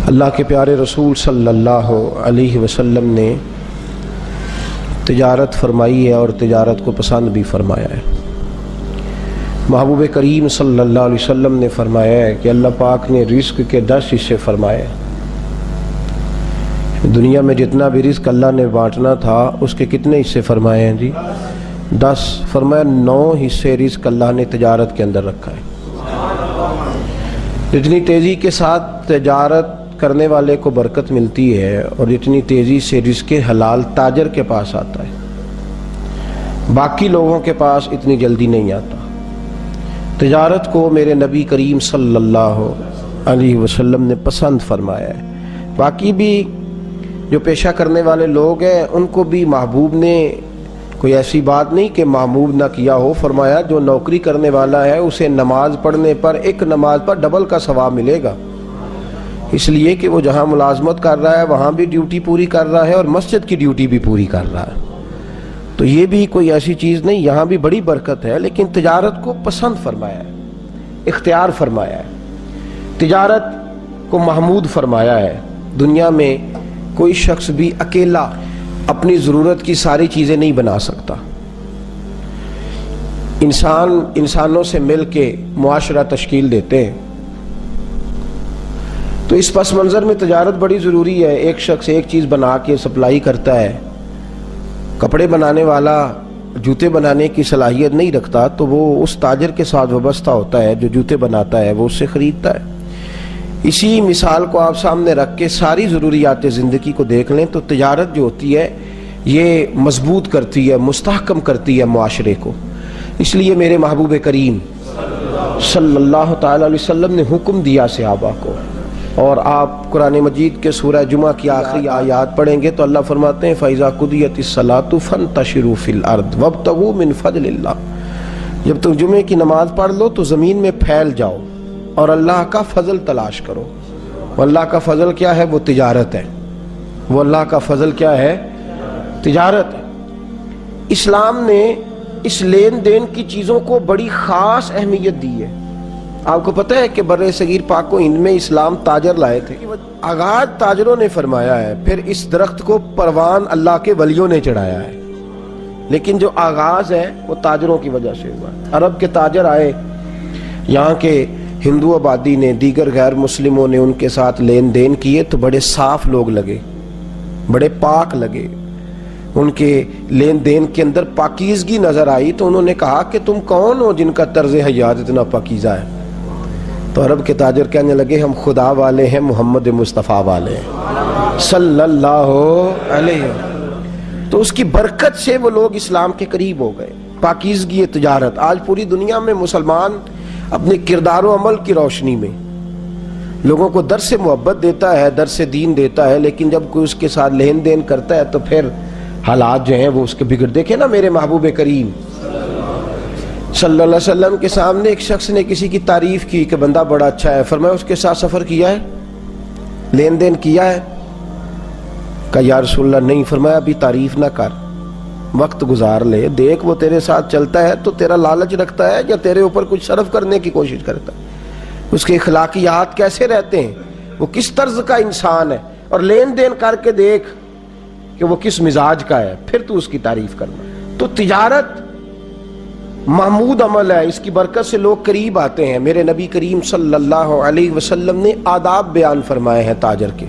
اللہ کے پیارے رسول صلی اللہ علیہ وسلم نے تجارت فرمائی ہے اور تجارت کو پسند بھی فرمایا ہے۔ محبوب کریم صلی اللہ علیہ وسلم نے فرمایا ہے کہ اللہ پاک نے رزق کے 10 حصے فرمائے۔ دنیا میں جتنا بھی رزق اللہ نے بانٹنا تھا اس کے کتنے حصے فرمائے ہیں جی؟ 10۔ فرمایا 9 حصے رزق اللہ نے تجارت کے اندر رکھا ہے۔ جتنی تیزی کے ساتھ تجارت کرنے والے کو برکت ملتی ہے اور جتنی تیزی سے رزق حلال تاجر کے پاس آتا ہے، باقی لوگوں کے پاس اتنی جلدی نہیں آتا۔ تجارت کو میرے نبی کریم صلی اللہ علیہ وسلم نے پسند فرمایا ہے۔ باقی بھی جو پیشہ کرنے والے لوگ ہیں ان کو بھی محبوب نے کوئی ایسی بات نہیں کہ محبوب نہ کیا ہو، فرمایا جو نوکری کرنے والا ہے اسے نماز پڑھنے پر ایک نماز پر ڈبل کا ثواب ملے گا، اس لیے کہ وہ جہاں ملازمت کر رہا ہے وہاں بھی ڈیوٹی پوری کر رہا ہے اور مسجد کی ڈیوٹی بھی پوری کر رہا ہے۔ تو یہ بھی کوئی ایسی چیز نہیں، یہاں بھی بڑی برکت ہے، لیکن تجارت کو پسند فرمایا ہے، اختیار فرمایا ہے، تجارت کو محمود فرمایا ہے۔ دنیا میں کوئی شخص بھی اکیلا اپنی ضرورت کی ساری چیزیں نہیں بنا سکتا۔ انسانوں سے مل کے معاشرہ تشکیل دیتے ہیں، تو اس پس منظر میں تجارت بڑی ضروری ہے۔ ایک شخص ایک چیز بنا کے سپلائی کرتا ہے، کپڑے بنانے والا جوتے بنانے کی صلاحیت نہیں رکھتا تو وہ اس تاجر کے ساتھ وابستہ ہوتا ہے جو جوتے بناتا ہے، وہ اس سے خریدتا ہے۔ اسی مثال کو آپ سامنے رکھ کے ساری ضروریات زندگی کو دیکھ لیں تو تجارت جو ہوتی ہے یہ مضبوط کرتی ہے، مستحکم کرتی ہے معاشرے کو۔ اس لیے میرے محبوب کریم صلی اللہ تعالی علیہ وسلم نے حکم دیا صحابہ کو، اور آپ قرآن مجید کے سورہ جمعہ کی آخری آیات پڑھیں گے تو اللہ فرماتے ہیں فَإِذَا قُضِيَتِ الصَّلَاةُ فَانتَشِرُوا فِي الْأَرْضِ وَابْتَغُوا مِنْ فَضْلِ اللَّهِ۔ جب تم جمعے کی نماز پڑھ لو تو زمین میں پھیل جاؤ اور اللہ کا فضل تلاش کرو۔ اللہ کا فضل کیا ہے؟ وہ تجارت ہے۔ وہ اللہ کا فضل کیا ہے؟ تجارت ہے۔ اسلام نے اس لین دین کی چیزوں کو بڑی خاص اہمیت دی ہے۔ آپ کو پتہ ہے کہ بر صغیر پاک و ہند میں اسلام تاجر لائے تھے، آغاز تاجروں نے فرمایا ہے، پھر اس درخت کو پروان اللہ کے ولیوں نے چڑھایا ہے، لیکن جو آغاز ہے وہ تاجروں کی وجہ سے ہوا۔ عرب کے تاجر آئے، یہاں کے ہندو آبادی نے، دیگر غیر مسلموں نے ان کے ساتھ لین دین کیے تو بڑے صاف لوگ لگے، بڑے پاک لگے، ان کے لین دین کے اندر پاکیزگی نظر آئی تو انہوں نے کہا کہ تم کون ہو جن کا طرز حیات اتنا پاکیزہ ہے؟ تو عرب کے تاجر کہنے لگے ہم خدا والے ہیں، محمد مصطفیٰ والے ہیں صلی اللہ علیہ وسلم۔ تو اس کی برکت سے وہ لوگ اسلام کے قریب ہو گئے۔ پاکیزگی تجارت آج پوری دنیا میں مسلمان اپنے کردار و عمل کی روشنی میں لوگوں کو درس محبت دیتا ہے، درس دین دیتا ہے، لیکن جب کوئی اس کے ساتھ لین دین کرتا ہے تو پھر حالات جو ہیں وہ اس کے بگڑ۔ دیکھیں نا میرے محبوب کریم صلی اللہ علیہ وسلم کے سامنے ایک شخص نے کسی کی تعریف کی کہ بندہ بڑا اچھا ہے، فرمایا اس کے ساتھ سفر کیا ہے، لین دین کیا ہے؟ کہا یا رسول اللہ نہیں۔ فرمایا ابھی تعریف نہ کر، وقت گزار لے، دیکھ وہ تیرے ساتھ چلتا ہے تو تیرا لالچ رکھتا ہے یا تیرے اوپر کچھ صرف کرنے کی کوشش کرتا ہے، اس کے اخلاقیات کیسے رہتے ہیں، وہ کس طرز کا انسان ہے، اور لین دین کر کے دیکھ کہ وہ کس مزاج کا ہے، پھر تو اس کی تعریف کرنا۔ تو تجارت محمود عمل ہے، اس کی برکت سے لوگ قریب آتے ہیں۔ میرے نبی کریم صلی اللہ علیہ وسلم نے آداب بیان فرمائے ہیں تاجر کے۔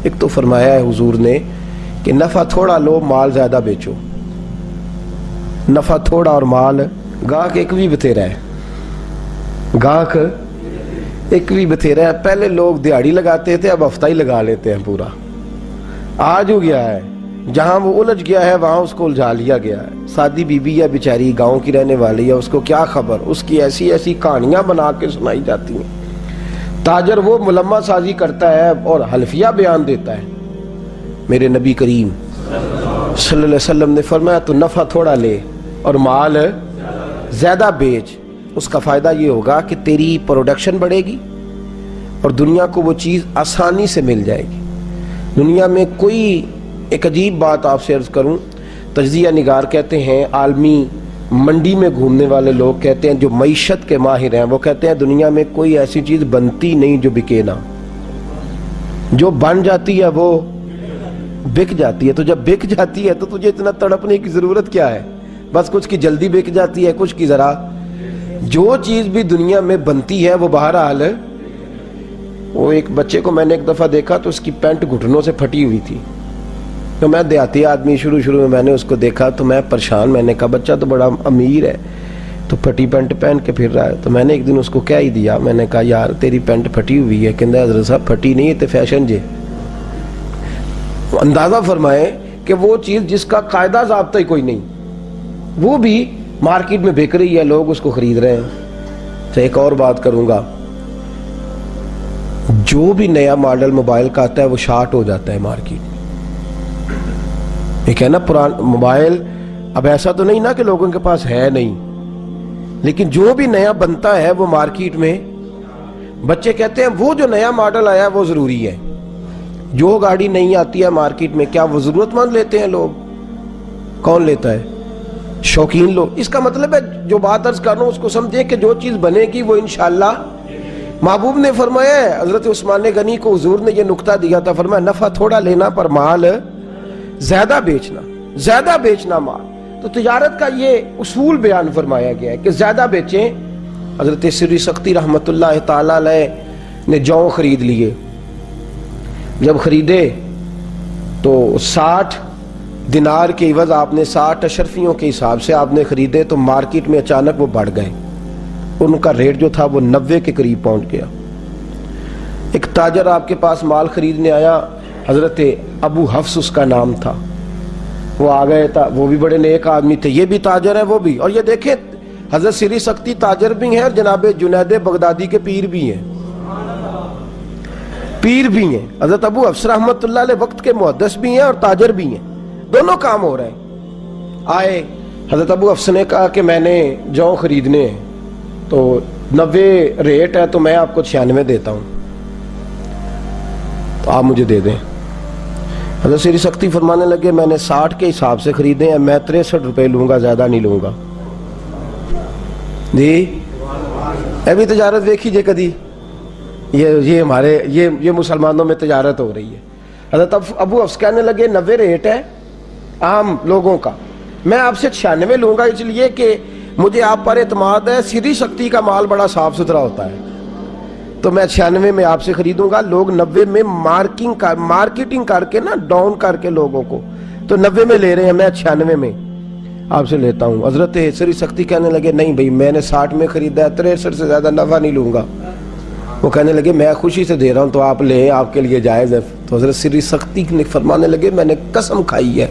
ایک تو فرمایا ہے حضور نے کہ نفع تھوڑا لو، مال زیادہ بیچو۔ نفع تھوڑا اور مال، گاہک ایک بھی بتھیرا ہے، گاہک ایک بھی بتھیرا ہے۔ پہلے لوگ دیہاڑی لگاتے تھے، اب ہفتہ ہی لگا لیتے ہیں پورا۔ آج ہو گیا ہے جہاں وہ الجھ گیا ہے وہاں اس کو الجھا لیا گیا ہے۔ سادی بی بی ہے بیچاری، گاؤں کی رہنے والی ہے، اس کو کیا خبر، اس کی ایسی ایسی کہانیاں بنا کے سنائی جاتی ہیں۔ تاجر وہ ملمہ سازی کرتا ہے اور حلفیہ بیان دیتا ہے۔ میرے نبی کریم صلی اللہ علیہ وسلم نے فرمایا تو نفع تھوڑا لے اور مال زیادہ بیچ، اس کا فائدہ یہ ہوگا کہ تیری پروڈکشن بڑھے گی اور دنیا کو وہ چیز آسانی سے مل جائے گی۔ دنیا میں کوئی ایک عجیب بات آپ سے عرض کروں، تجزیہ نگار کہتے ہیں، عالمی منڈی میں گھومنے والے لوگ کہتے ہیں، جو معیشت کے ماہر ہیں وہ کہتے ہیں دنیا میں کوئی ایسی چیز بنتی نہیں جو بکے نہ۔ جو بن جاتی ہے وہ بک جاتی ہے. تو جب بک جاتی ہے تو تجھے اتنا تڑپنے کی ضرورت کیا ہے؟ بس کچھ کی جلدی بک جاتی ہے, کچھ کی ذرا. جو چیز بھی دنیا میں بنتی ہے وہ بہرحال, وہ ایک بچے کو میں نے ایک دفعہ دیکھا تو اس کی پینٹ گھٹنوں سے پھٹی ہوئی تھی. تو میں دیہاتی آدمی, شروع میں نے اس کو دیکھا تو میں پریشان. میں نے کہا بچہ تو بڑا امیر ہے تو پھٹی پینٹ پہن کے پھر رہا ہے. تو میں نے ایک دن اس کو کہہ ہی دیا, میں نے کہا یار تیری پینٹ پھٹی ہوئی ہے. کہندہ حضرت صاحب پھٹی نہیں ہے تے فیشن جے. اندازہ فرمائیں کہ وہ چیز جس کا قاعدہ ضابطہ ہی کوئی نہیں, وہ بھی مارکیٹ میں بک رہی ہے, لوگ اس کو خرید رہے ہیں. تو ایک اور بات کروں گا, جو بھی نیا ماڈل موبائل کا آتا ہے وہ شارٹ ہو جاتا ہے مارکیٹ میں. ایک ہے نا پرانا موبائل, اب ایسا تو نہیں نا کہ لوگوں کے پاس ہے نہیں, لیکن جو بھی نیا بنتا ہے وہ مارکیٹ میں, بچے کہتے ہیں وہ جو نیا ماڈل آیا ہے وہ ضروری ہے. جو گاڑی نہیں آتی ہے مارکیٹ میں کیا وہ ضرورت مند لیتے ہیں لوگ؟ کون لیتا ہے؟ شوقین لوگ. اس کا مطلب ہے جو بات عرض کر رہا ہوں اس کو سمجھے کہ جو چیز بنے گی وہ انشاءاللہ. محبوب نے فرمایا ہے, حضرت عثمان غنی کو حضور نے یہ نکتہ دیا تھا, فرمایا نفع تھوڑا لینا پر مال زیادہ بیچنا مال. تو تجارت کا یہ اصول بیان فرمایا گیا ہے کہ زیادہ بیچیں. حضرت سری سختی رحمت اللہ تعالی علیہ نے جو خرید لیے, جب خریدے تو 60 دینار کے عوض آپ نے 60 اشرفیوں کے حساب سے آپ نے خریدے, تو مارکیٹ میں اچانک وہ بڑھ گئے, ان کا ریٹ جو تھا وہ 90 کے قریب پہنچ گیا. ایک تاجر آپ کے پاس مال خریدنے آیا, حضرت ابو حفص اس کا نام تھا. وہ آ گئے تھا, وہ بھی بڑے نیک آدمی تھے, یہ بھی تاجر ہے وہ بھی. اور یہ دیکھیں حضرت سری سختی تاجر بھی ہیں اور جناب جنید بغدادی کے پیر بھی ہیں, حضرت ابو حفص رحمت اللہ علیہ وقت کے محدث بھی ہیں اور تاجر بھی ہیں, دونوں کام ہو رہے ہیں. آئے حضرت ابو حفص نے کہا کہ میں نے جو خریدنے ہیں تو 90 ریٹ ہے, تو میں آپ کو 96 دیتا ہوں, تو آپ مجھے دے دیں. حضرت سری سختی فرمانے لگے میں نے 60 کے حساب سے خریدے ہیں, میں 63 روپے لوں گا, زیادہ نہیں لوں گا. جی اے بھی تجارت دیکھی جے کدی, یہ ہمارے یہ مسلمانوں میں تجارت ہو رہی ہے. حضرت ابو حفص کہنے لگے 90 ریٹ ہے عام لوگوں کا, میں آپ سے 96 لوں گا, اس لیے کہ مجھے آپ پر اعتماد ہے, سری سختی کا مال بڑا صاف ستھرا ہوتا ہے, تو میں 96 میں آپ سے خریدوں گا. لوگ 90 میں مارکیٹنگ کر کے نا, ڈاؤن کر کے لوگوں کو, تو 90 میں لے رہے ہیں, میں 96 میں آپ سے لیتا ہوں. حضرت سری سختی کہنے لگے نہیں بھائی میں نے 60 میں خریدا ہے, 63 سے زیادہ نفع نہیں لوں گا. وہ کہنے لگے میں خوشی سے دے رہا ہوں تو آپ لیں, آپ کے لیے جائز ہے. تو حضرت سری سختی نے فرمانے لگے میں نے قسم کھائی ہے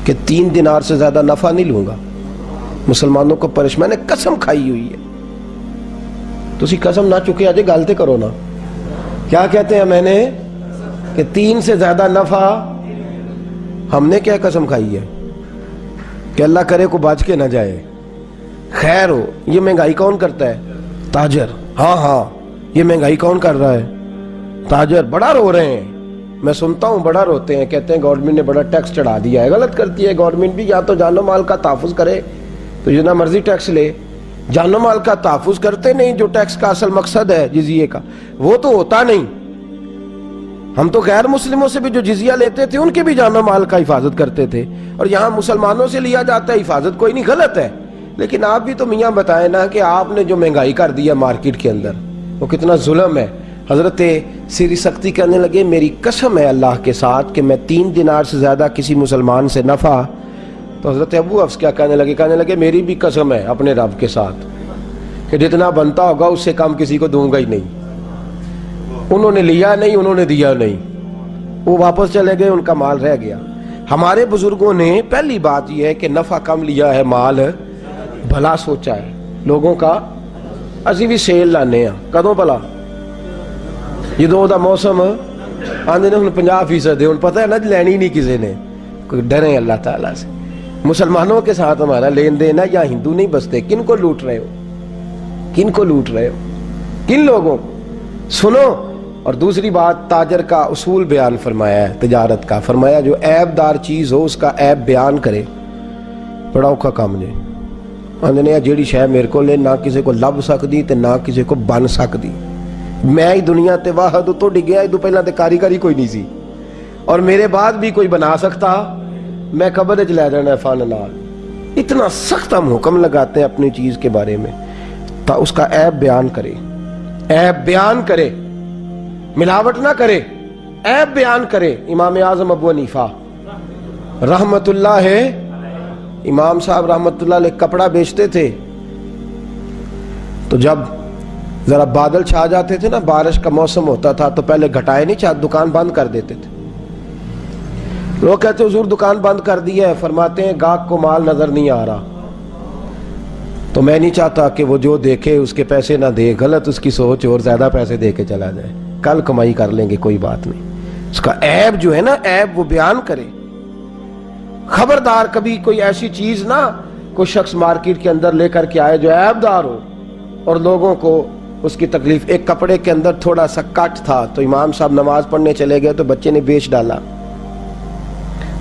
کہ 3 دینار سے زیادہ نفع نہیں لوں گا, مسلمانوں کو میں نے قسم کھائی ہوئی ہے. تو اسی قسم نہ چکے آجے گالتے کرو نا, کیا کہتے ہیں میں نے کہ 3 سے زیادہ نفع, ہم نے کیا قسم کھائی ہے کہ اللہ کرے کو بچ کے نہ جائے. خیر ہو, یہ مہنگائی کون کرتا ہے؟ تاجر. ہاں یہ مہنگائی کون کر رہا ہے؟ تاجر. بڑا رو رہے ہیں, میں سنتا ہوں بڑا روتے ہیں, کہتے ہیں گورنمنٹ نے بڑا ٹیکس چڑھا دیا ہے. غلط کرتی ہے گورنمنٹ بھی, یا تو جان و مال کا تحفظ کرے تو جتنا مرضی ٹیکس لے, جان و مال کا تحفظ کرتے نہیں. جو ٹیکس کا اصل مقصد ہے جزیے کا وہ تو ہوتا نہیں. ہم تو غیر مسلموں سے بھی جو جزیہ لیتے تھے ان کے بھی جان و مال کا حفاظت کرتے تھے, اور یہاں مسلمانوں سے لیا جاتا ہے, حفاظت کوئی نہیں, غلط ہے. لیکن آپ بھی تو میاں بتائیں نا کہ آپ نے جو مہنگائی کر دی ہے مارکیٹ کے اندر وہ کتنا ظلم ہے. حضرت سری سختی کہنے لگے میری قسم ہے اللہ کے ساتھ کہ میں 3 دینار سے زیادہ کسی مسلمان سے نفع. تو حضرت ابو حفص کیا کہنے لگے میری بھی قسم ہے اپنے رب کے ساتھ کہ جتنا بنتا ہوگا اس سے کم کسی کو دوں گا ہی نہیں. انہوں نے لیا نہیں, انہوں نے دیا نہیں, وہ واپس چلے گئے, ان کا مال رہ گیا. ہمارے بزرگوں نے پہلی بات یہ ہے کہ نفع کم لیا ہے, مال بھلا سوچا ہے لوگوں کا. اسی بھی سیل لانے ہیں کدوں بھلا جدوں دا موسم آندے نے 50% ہے, پتہ ہے نا لینی نہیں کسی نے, ڈریں اللہ تعالیٰ سے. مسلمانوں کے ساتھ ہمارا لین دین ہے, یا ہندو نہیں بستے. کن کو لوٹ رہے ہو, کن لوگوں کو؟ سنو. اور دوسری بات, تاجر کا اصول بیان فرمایا ہے تجارت کا, فرمایا جو عیب دار چیز ہو اس کا عیب بیان کرے. بڑا اوکھا کام نے آندے نے جیڑی شے میرے کو لے نہ کسی کو لب سکتی تے نہ کسی کو بن سکتی, میں ہی دنیا تے واحد تو ڈگیا ادو پہلا تے کاریگری کوئی نہیں سی اور میرے بعد بھی کوئی بنا سکتا میں قبر وچ لے جانا فن نال. اتنا سخت ہم حکم لگاتے ہیں اپنی چیز کے بارے میں تا اس کا عیب بیان کرے, عیب بیان کرے, ملاوٹ نہ کرے, عیب بیان کرے. امام اعظم ابو حنیفہ رحمت اللہ ہے, امام صاحب رحمت اللہ علیہ کپڑا بیچتے تھے تو جب ذرا بادل چھا جاتے تھے نا, بارش کا موسم ہوتا تھا تو پہلے گھٹائے نہیں چاہتے, دکان بند کر دیتے تھے. لوگ کہتے حضور دکان بند کر دی ہے, فرماتے ہیں گاہک کو مال نظر نہیں آ رہا تو میں نہیں چاہتا کہ وہ جو دیکھے اس کے پیسے نہ دے, غلط اس کی سوچ اور زیادہ پیسے دے کے چلا جائے, کل کمائی کر لیں گے کوئی بات نہیں. اس کا عیب جو ہے نا, عیب وہ بیان کرے. خبردار کبھی کوئی ایسی چیز نہ کوئی شخص مارکیٹ کے اندر لے کر کے آئے جو عیب دار ہو اور لوگوں کو اس کی تکلیف. ایک کپڑے کے اندر تھوڑا سا کٹ تھا تو امام صاحب نماز پڑھنے چلے گئے تو بچے نے بیچ ڈالا.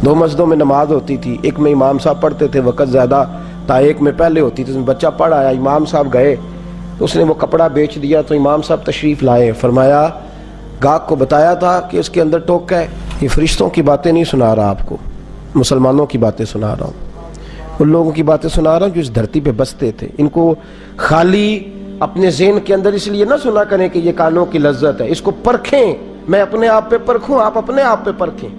2 مسجدوں میں نماز ہوتی تھی, ایک میں امام صاحب پڑھتے تھے, وقت زیادہ تھا, ایک میں پہلے ہوتی تھی. اس میں بچہ پڑھ آیا, امام صاحب گئے تو اس نے وہ کپڑا بیچ دیا. تو امام صاحب تشریف لائے, فرمایا گاہک کو بتایا تھا کہ اس کے اندر ٹوکا ہے. یہ فرشتوں کی باتیں نہیں سنا رہا آپ کو, مسلمانوں کی باتیں سنا رہا ہوں, ان لوگوں کی باتیں سنا رہا ہوں جو اس دھرتی پہ بستے تھے. ان کو خالی اپنے ذہن کے اندر اس لیے نہ سنا کریں کہ یہ کانوں کی لذت ہے, اس کو پرکھیں. میں اپنے آپ پہ پرکھوں, آپ اپنے آپ پہ پرکھیں.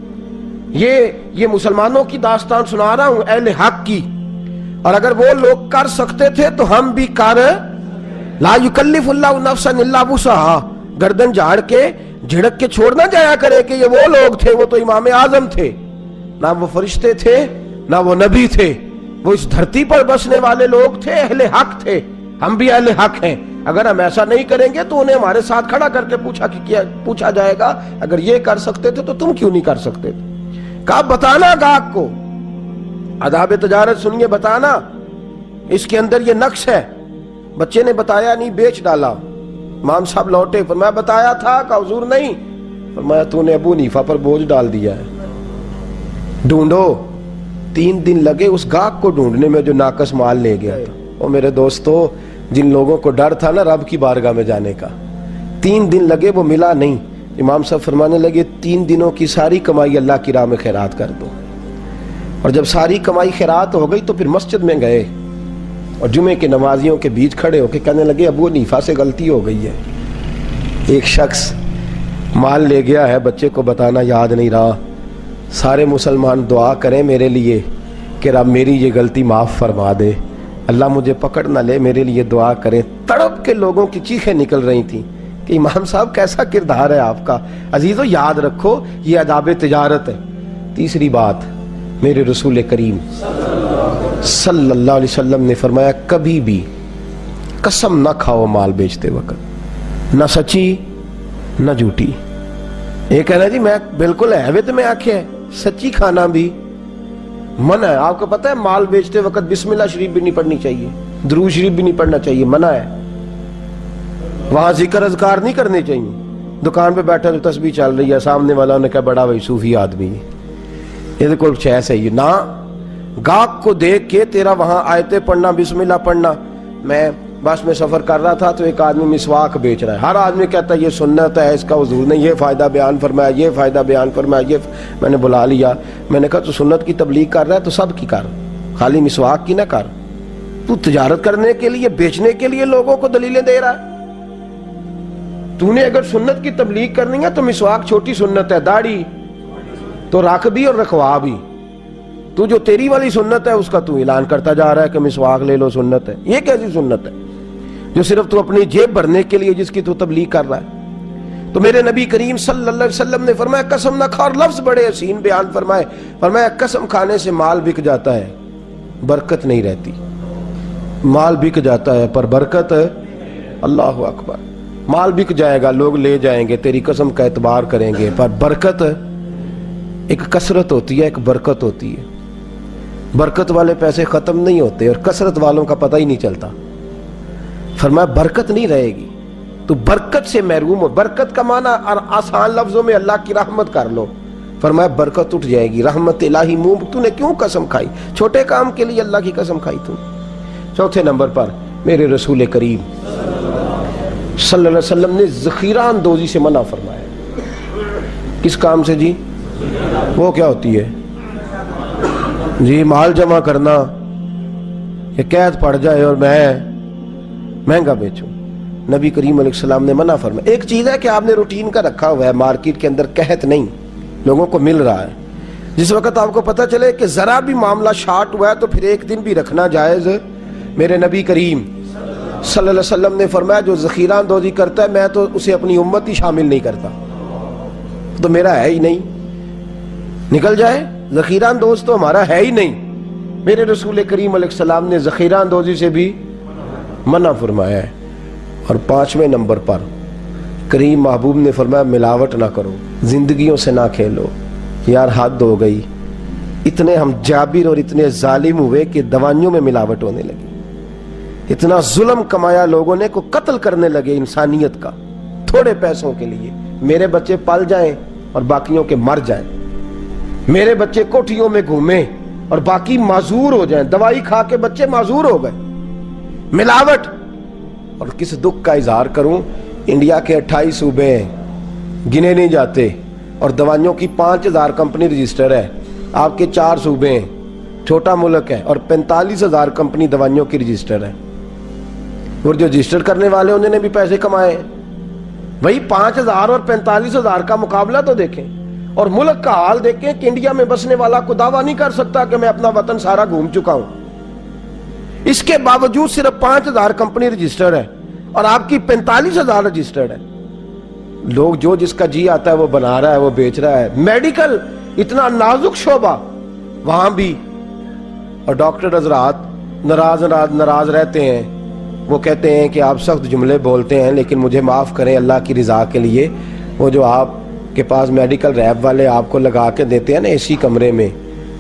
یہ مسلمانوں کی داستان سنا رہا ہوں, اہل حق کی. اور اگر وہ لوگ کر سکتے تھے تو ہم بھی کر. لا یکلف اللہ نفسا الا وسعہا, گردن جھاڑ کے جھڑک کے چھوڑنا جایا کرے کہ یہ وہ لوگ تھے, وہ تو امام اعظم تھے, نہ وہ فرشتے تھے نہ وہ نبی تھے, وہ اس دھرتی پر بسنے والے لوگ تھے, اہل حق تھے. ہم بھی اہل حق ہیں. اگر ہم ایسا نہیں کریں گے تو انہیں ہمارے ساتھ کھڑا کر کے پوچھا جائے گا اگر یہ کر سکتے تھے تو تم کیوں نہیں کر سکتے تھے. کہا بتانا گاہک کو, آداب تجارت سنیے, بتانا اس کے اندر یہ نقص ہے. بچے نے بتایا نہیں, بیچ ڈالا. امام صاحب لوٹے, فرمایا بتایا تھا؟ کہا حضور نہیں. فرمایا تو نے ابو حنیفہ پر بوجھ ڈال دیا ہے, ڈھونڈو. 3 دن لگے اس گاہک کو ڈھونڈنے میں جو ناقص مال لے گیا تھا. اور میرے دوستو, جن لوگوں کو ڈر تھا نا رب کی بارگاہ میں جانے کا, 3 دن لگے, وہ ملا نہیں. امام صاحب فرمانے لگے 3 دنوں کی ساری کمائی اللہ کی راہ میں خیرات کر دو. اور جب ساری کمائی خیرات ہو گئی تو پھر مسجد میں گئے اور جمعے کے نمازیوں کے بیچ کھڑے ہو کے کہنے لگے ابو حنیفہ سے غلطی ہو گئی ہے. ایک شخص مال لے گیا ہے, بچے کو بتانا یاد نہیں رہا. سارے مسلمان دعا کریں میرے لیے کہ رب میری یہ غلطی معاف فرما دے, اللہ مجھے پکڑ نہ لے, میرے لیے دعا کریں. تڑپ کے لوگوں کی چیخیں نکل رہی تھیں کہ امام صاحب کیسا کردار ہے آپ کا. عزیزو یاد رکھو یہ آداب تجارت ہے. تیسری بات, میرے رسول کریم صلی اللہ علیہ وسلم نے فرمایا کبھی بھی قسم نہ کھاؤ مال بیچتے وقت, نہ سچی نہ جھوٹی. یہ کہنا جی میں بالکل ہے تو میں آنکھیں سچی کھانا بھی منع ہے. آپ کو پتہ ہے مال بیچتے وقت بسم اللہ شریف بھی نہیں پڑھنی چاہیے, درود شریف بھی نہیں پڑھنا چاہیے, منع ہے. وہاں ذکر اذکار نہیں کرنے چاہیے. دکان پہ بیٹھا تو تسبیح چل رہی ہے, سامنے والا نے کہا بڑا بھائی صوفی آدمی ہے, یہ تو کوئی چیز ہے نہ. گاہک کو دیکھ کے تیرا وہاں آیتیں پڑھنا, بسم اللہ پڑھنا. میں بس میں سفر کر رہا تھا تو ایک آدمی مسواک بیچ رہا ہے. ہر آدمی کہتا ہے یہ سنت ہے, اس کا حضور نے یہ فائدہ بیان فرمایا, یہ فائدہ بیان فرمایا. یہ میں نے بلا لیا, میں نے کہا تو سنت کی تبلیغ کر رہا ہے تو سب کی کر, خالی مسواک کی نہ کر. تو تجارت کرنے کے لیے, بیچنے کے لیے لوگوں کو دلیلیں دے رہا ہے. تو نے اگر سنت کی تبلیغ کرنی ہے تو مسواک چھوٹی سنت ہے, داڑھی تو رکھ بھی اور رکھوا بھی. تو جو تیری والی سنت ہے اس کا تو اعلان کرتا جا رہا ہے کہ مسواک لے لو سنت ہے. یہ کیسی سنت ہے جو صرف تو اپنی جیب بھرنے کے لیے جس کی تو تبلیغ کر رہا ہے. تو میرے نبی کریم صلی اللہ علیہ وسلم نے فرمایا قسم نہ کھا, اور لفظ بڑے حسین بیان فرمائے. فرمایا قسم کھانے سے مال بک جاتا ہے, برکت نہیں رہتی. مال بک جاتا ہے پر برکت, اللہ اکبر. مال بک جائے گا, لوگ لے جائیں گے, تیری قسم کا اعتبار کریں گے, پر برکت ایک کثرت ہوتی ہے, ایک برکت ہوتی ہے. برکت والے پیسے ختم نہیں ہوتے اور کثرت والوں کا پتہ ہی نہیں چلتا. فرمایا برکت نہیں رہے گی, تو برکت سے محروم ہو. برکت کا معنی آسان لفظوں میں اللہ کی رحمت کر لو. فرمایا برکت اٹھ جائے گی, رحمت الہی منہ. تو نے کیوں قسم کھائی, چھوٹے کام کے لیے اللہ کی قسم کھائی تو. چوتھے نمبر پر میرے رسول کریم صلی اللہ علیہ وسلم نے ذخیرہ اندوزی سے منع فرمایا. کس کام سے جی؟ وہ کیا ہوتی ہے جی؟ مال جمع کرنا کہ قید پڑ جائے اور میں مہنگا بیچوں. نبی کریم علیہ السلام نے منع فرمایا. ایک چیز ہے کہ آپ نے روٹین کا رکھا ہوا ہے, مارکیٹ کے اندر قحط نہیں, لوگوں کو مل رہا ہے. جس وقت آپ کو پتہ چلے کہ ذرا بھی معاملہ شارٹ ہوا ہے تو پھر ایک دن بھی رکھنا جائز. میرے نبی کریم صلی اللہ علیہ وسلم نے فرمایا جو ذخیرہ اندوزی کرتا ہے میں تو اسے اپنی امت ہی شامل نہیں کرتا, تو میرا ہے ہی نہیں. نکل جائے, ذخیرہ اندوز تو ہمارا ہے ہی نہیں. میرے رسول کریم علیہ السلام نے ذخیرہ اندوزی سے بھی منع فرمایا ہے. اور 5ویں نمبر پر کریم محبوب نے فرمایا ملاوٹ نہ کرو, زندگیوں سے نہ کھیلو. یار حد ہو گئی, اتنے ہم جابر اور اتنے ظالم ہوئے کہ دوائیوں میں ملاوٹ ہونے لگی. اتنا ظلم کمایا لوگوں نے کو قتل کرنے لگے انسانیت کا تھوڑے پیسوں کے لیے. میرے بچے پل جائیں اور باقیوں کے مر جائیں, میرے بچے کوٹھیوں میں گھومیں اور باقی معذور ہو جائیں. دوائی کھا کے بچے معذور ہو گئے. ملاوٹ. اور کس دکھ کا اظہار کروں, انڈیا کے 28 صوبے ہیں, گنے نہیں جاتے, اور دوائیوں کی 5000 کمپنی رجسٹر ہے. آپ کے 4 صوبے ہیں, چھوٹا ملک ہے, اور 45,000 کمپنی دوائیوں کی رجسٹر ہے. اور جو رجسٹر کرنے والے انہوں نے بھی پیسے کمائے ہیں. وہی 5000 اور 45,000 کا مقابلہ تو دیکھیں, اور ملک کا حال دیکھیں کہ انڈیا میں بسنے والا کو دعویٰ نہیں کر سکتا کہ میں اپنا وطن سارا گھوم چکا ہوں. اس کے باوجود صرف 5000 کمپنی رجسٹر ہے اور آپ کی 45,000 رجسٹرڈ ہے. لوگ جو جس کا جی آتا ہے وہ بنا رہا ہے, وہ بیچ رہا ہے. میڈیکل اتنا نازک شعبہ, وہاں بھی. اور ڈاکٹر حضرات ناراض رہتے ہیں. وہ کہتے ہیں کہ آپ سخت جملے بولتے ہیں لیکن مجھے معاف کریں اللہ کی رضا کے لیے. وہ جو آپ کے پاس میڈیکل ریپ والے آپ کو لگا کے دیتے ہیں نا اسی کمرے میں,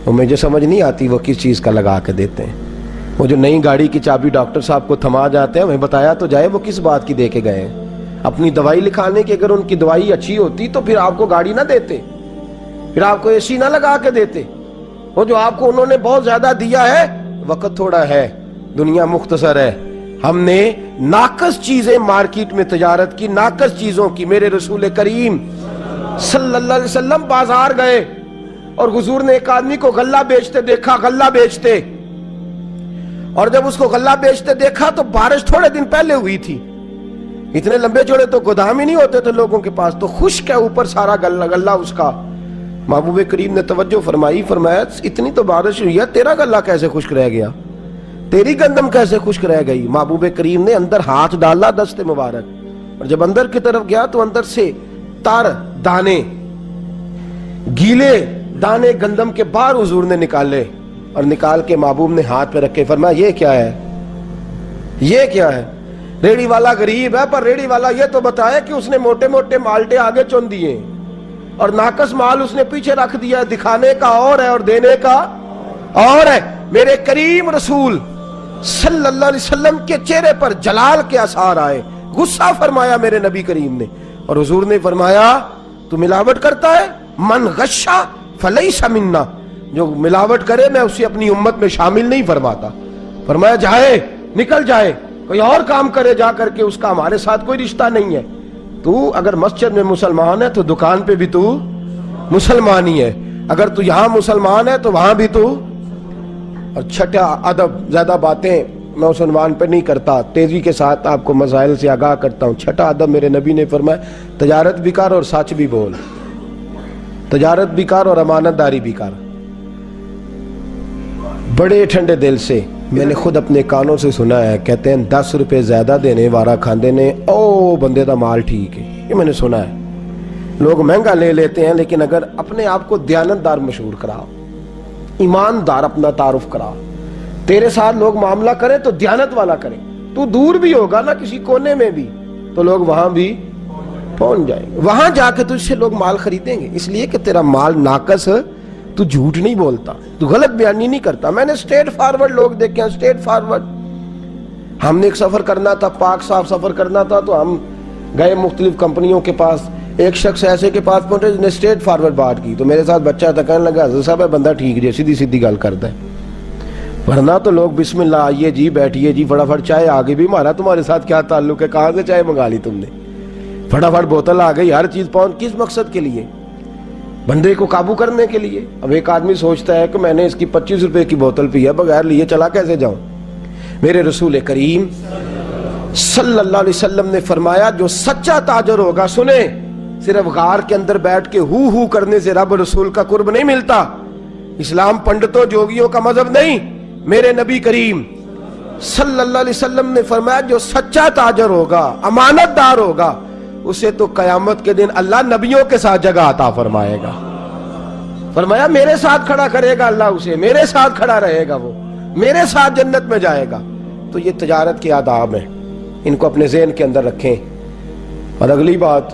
وہ مجھے سمجھ نہیں آتی وہ کس چیز کا لگا کے دیتے ہیں. وہ جو نئی گاڑی کی چابی ڈاکٹر صاحب کو تھما جاتے ہیں, ہمیں بتایا تو جائے وہ کس بات کی دے کے گئے ہیں. اپنی دوائی لکھانے کی. اگر ان کی دوائی اچھی ہوتی تو پھر آپ کو گاڑی نہ دیتے, پھر آپ کو اے سی نہ لگا کے دیتے. وہ جو آپ کو انہوں نے بہت زیادہ دیا ہے, وقت تھوڑا ہے, دنیا مختصر ہے. ہم نے ناقص چیزیں مارکیٹ میں تجارت کی, ناقص چیزوں کی. میرے رسول کریم صلی اللہ علیہ وسلم بازار گئے اور حضور نے ایک آدمی کو غلہ بیچتے دیکھا, غلہ بیچتے. اور جب اس کو غلہ بیچتے دیکھا تو بارش تھوڑے دن پہلے ہوئی تھی, اتنے لمبے چوڑے تو گودام ہی نہیں ہوتے تھے لوگوں کے پاس, تو خشک ہے اوپر سارا غلہ اس کا. محبوب کریم نے توجہ فرمائی, فرمایا اتنی تو بارش ہوئی ہے, تیرا غلہ کیسے خشک رہ گیا, تیری گندم کیسے خشک رہ گئی. محبوب کریم نے اندر ہاتھ ڈالا دست مبارک, اور جب اندر کی طرف گیا تو اندر سے تار دانے, گیلے دانے گندم کے باہر حضور نے نکالے, اور نکال کے محبوب نے ہاتھ پہ رکھے فرمایا یہ کیا ہے, یہ کیا ہے. ریڑی والا غریب ہے, پر ریڑی والا یہ تو بتایا کہ اس نے موٹے موٹے مالٹے آگے چن دیے اور ناقص مال اس نے پیچھے رکھ دیا. دکھانے کا اور ہے اور دینے کا اور ہے. میرے کریم رسول صلی اللہ علیہ وسلم کے چہرے پر جلال کے آثار آئے, غصہ فرمایا میرے نبی کریم نے, اور حضور نے فرمایا تو ملاوٹ کرتا ہے, من غشا فلیس منا, جو ملاوٹ کرے میں اسے اپنی امت میں شامل نہیں فرماتا. فرمایا جائے, نکل جائے, کوئی اور کام کرے جا کر کے, اس کا ہمارے ساتھ کوئی رشتہ نہیں ہے. تو اگر مسجد میں مسلمان ہے تو دکان پہ بھی تو مسلمان ہی ہے, اگر تو یہاں مسلمان ہے تو وہاں بھی تو. اور چھٹا ادب, زیادہ باتیں میں اس عنوان پہ نہیں کرتا, تیزی کے ساتھ آپ کو مسائل سے آگاہ کرتا ہوں. چھٹا ادب میرے نبی نے فرمایا تجارت بھی کر اور سچ بھی بول, تجارت بھی کر اور امانت داری بھی کر. بڑے ٹھنڈے دل سے میں نے خود اپنے کانوں سے سنا ہے, کہتے ہیں 10 روپے زیادہ دینے وارا کھاندے نے او بندے دا مال ٹھیک ہے. یہ میں نے سنا ہے. لوگ مہنگا لے لیتے ہیں, لیکن اگر اپنے آپ کو دیانتدار مشہور کراؤ, ایماندار اپنا تعارف کراؤ, تیرے ساتھ لوگ معاملہ کریں تو دیانت والا کریں. تو دور بھی ہوگا نا کسی کونے میں بھی تو لوگ وہاں بھی پہنچ جائیں گے, وہاں جا کے تجھ سے لوگ مال خریدیں گے, اس لیے کہ تیرا مال ناقص ہے, تو جھوٹ نہیں بولتا, تو غلط بیانی نہیں کرتا. میں نے سٹیٹ فارورڈ لوگ دیکھے ہیں, سٹیٹ فارورڈ. ہم نے ایک سفر کرنا تھا, پاک صاحب سفر کرنا تھا, تو ہم گئے مختلف کمپنیوں کے پاس. ایک شخص ایسے کے پاس پہنچے جس نے سٹیٹ فارورڈ بات کی, تو میرے ساتھ بچہ تھا, کہنے لگا حضرت صاحب بندہ ٹھیک جی, سیدھی سیدھی گل کرتا ہے. ورنہ تو لوگ بسم اللہ آئیے جی بیٹھیے جی فٹافٹ چائے آ گئی بھی، ہمارا تمہارے ساتھ کیا تعلق ہے، کہاں سے چائے منگا لی تم نے، فٹافٹ بوتل آ گئی، ہر چیز پہنچ، کس مقصد کے لیے؟ بندے کو قابو کرنے کے لیے۔ اب ایک آدمی سوچتا ہے کہ میں نے اس کی 25 روپے کی بوتل پی ہے، بغیر لیے چلا کیسے جاؤں؟ میرے رسول کریم صلی اللہ علیہ وسلم نے فرمایا جو سچا تاجر ہوگا، سنیں، صرف غار کے اندر بیٹھ کے ہو کرنے سے رب رسول کا قرب نہیں ملتا، اسلام پنڈتوں جوگیوں کا مذہب نہیں، میرے نبی کریم صلی اللہ علیہ وسلم نے فرمایا جو سچا تاجر ہوگا، امانت دار ہوگا، اسے تو قیامت کے دن اللہ نبیوں کے ساتھ جگہ عطا فرمائے گا۔ فرمایا میرے ساتھ کھڑا کرے گا اللہ اسے، میرے ساتھ کھڑا رہے گا، وہ میرے ساتھ جنت میں جائے گا۔ تو یہ تجارت کے آداب ہیں، ان کو اپنے ذہن کے اندر رکھیں۔ اور اگلی بات،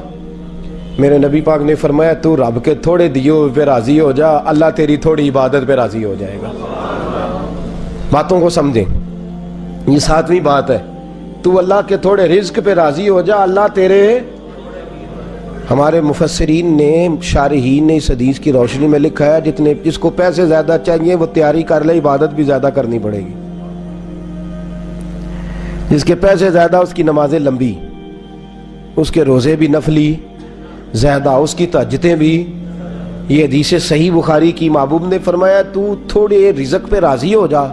میرے نبی پاک نے فرمایا تو رب کے تھوڑے دیو پہ راضی ہو جا، اللہ تیری تھوڑی عبادت پہ راضی ہو جائے گا۔ باتوں کو سمجھیں، یہ 7ویں بات ہے، تو اللہ کے تھوڑے رزق پہ راضی ہو جا، اللہ تیرے۔ ہمارے مفسرین نے، شارحین نے اس حدیث کی روشنی میں لکھا ہے جس کو پیسے زیادہ چاہیے وہ تیاری کر لے، عبادت بھی زیادہ کرنی پڑے گی۔ جس کے پیسے زیادہ اس کی نمازیں لمبی، اس کے روزے بھی نفلی زیادہ، اس کی تہجدیں بھی۔ یہ حدیث صحیح بخاری کی، محبوب نے فرمایا تو تھوڑے رزق پہ راضی ہو جا،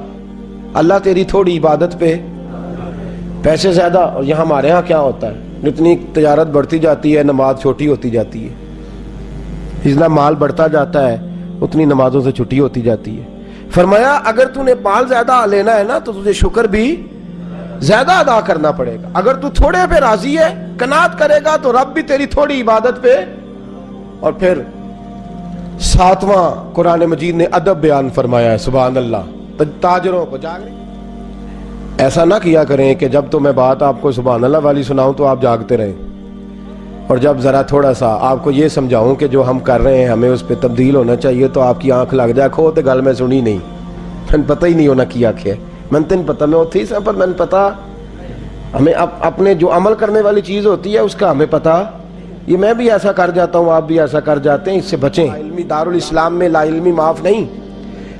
اللہ تیری تھوڑی عبادت پہ۔ پیسے زیادہ، اور یہاں ہمارے ہاں کیا ہوتا ہے، جتنی تجارت بڑھتی جاتی ہے نماز چھوٹی ہوتی جاتی ہے، جتنا مال بڑھتا جاتا ہے اتنی نمازوں سے چھٹی ہوتی جاتی ہے۔ فرمایا اگر تو نے مال زیادہ لینا ہے نا تو تجھے شکر بھی زیادہ ادا کرنا پڑے گا، اگر تو تھوڑے پہ راضی ہے، قناعت کرے گا تو رب بھی تیری تھوڑی عبادت پہ۔ اور پھر 7واں قرآن مجید نے ادب بیان فرمایا ہے، سبحان اللہ، تاجروں کو جاگنے۔ ایسا نہ کیا کریں کہ جب تو میں بات آپ کو سبحان اللہ والی سناؤں تو آپ جاگتے رہیں، اور جب ذرا تھوڑا سا آپ کو یہ سمجھاؤں کہ جو ہم کر رہے ہیں ہمیں اس پہ تبدیل ہونا چاہیے تو آپ کی آنکھ لگ جائے، کھو تے گل میں سنی نہیں، میں پتہ ہی نہیں ہونا کیا کیا میں تین پتہ، میں اتھی سا پر میں پتہ، ہمیں اپنے جو عمل کرنے والی چیز ہوتی ہے اس کا ہمیں پتہ، یہ میں بھی ایسا کر جاتا ہوں، آپ بھی ایسا کر جاتے ہیں، اس سے بچیں۔ علمی دارالاسلام میں لا علمی معاف نہیں،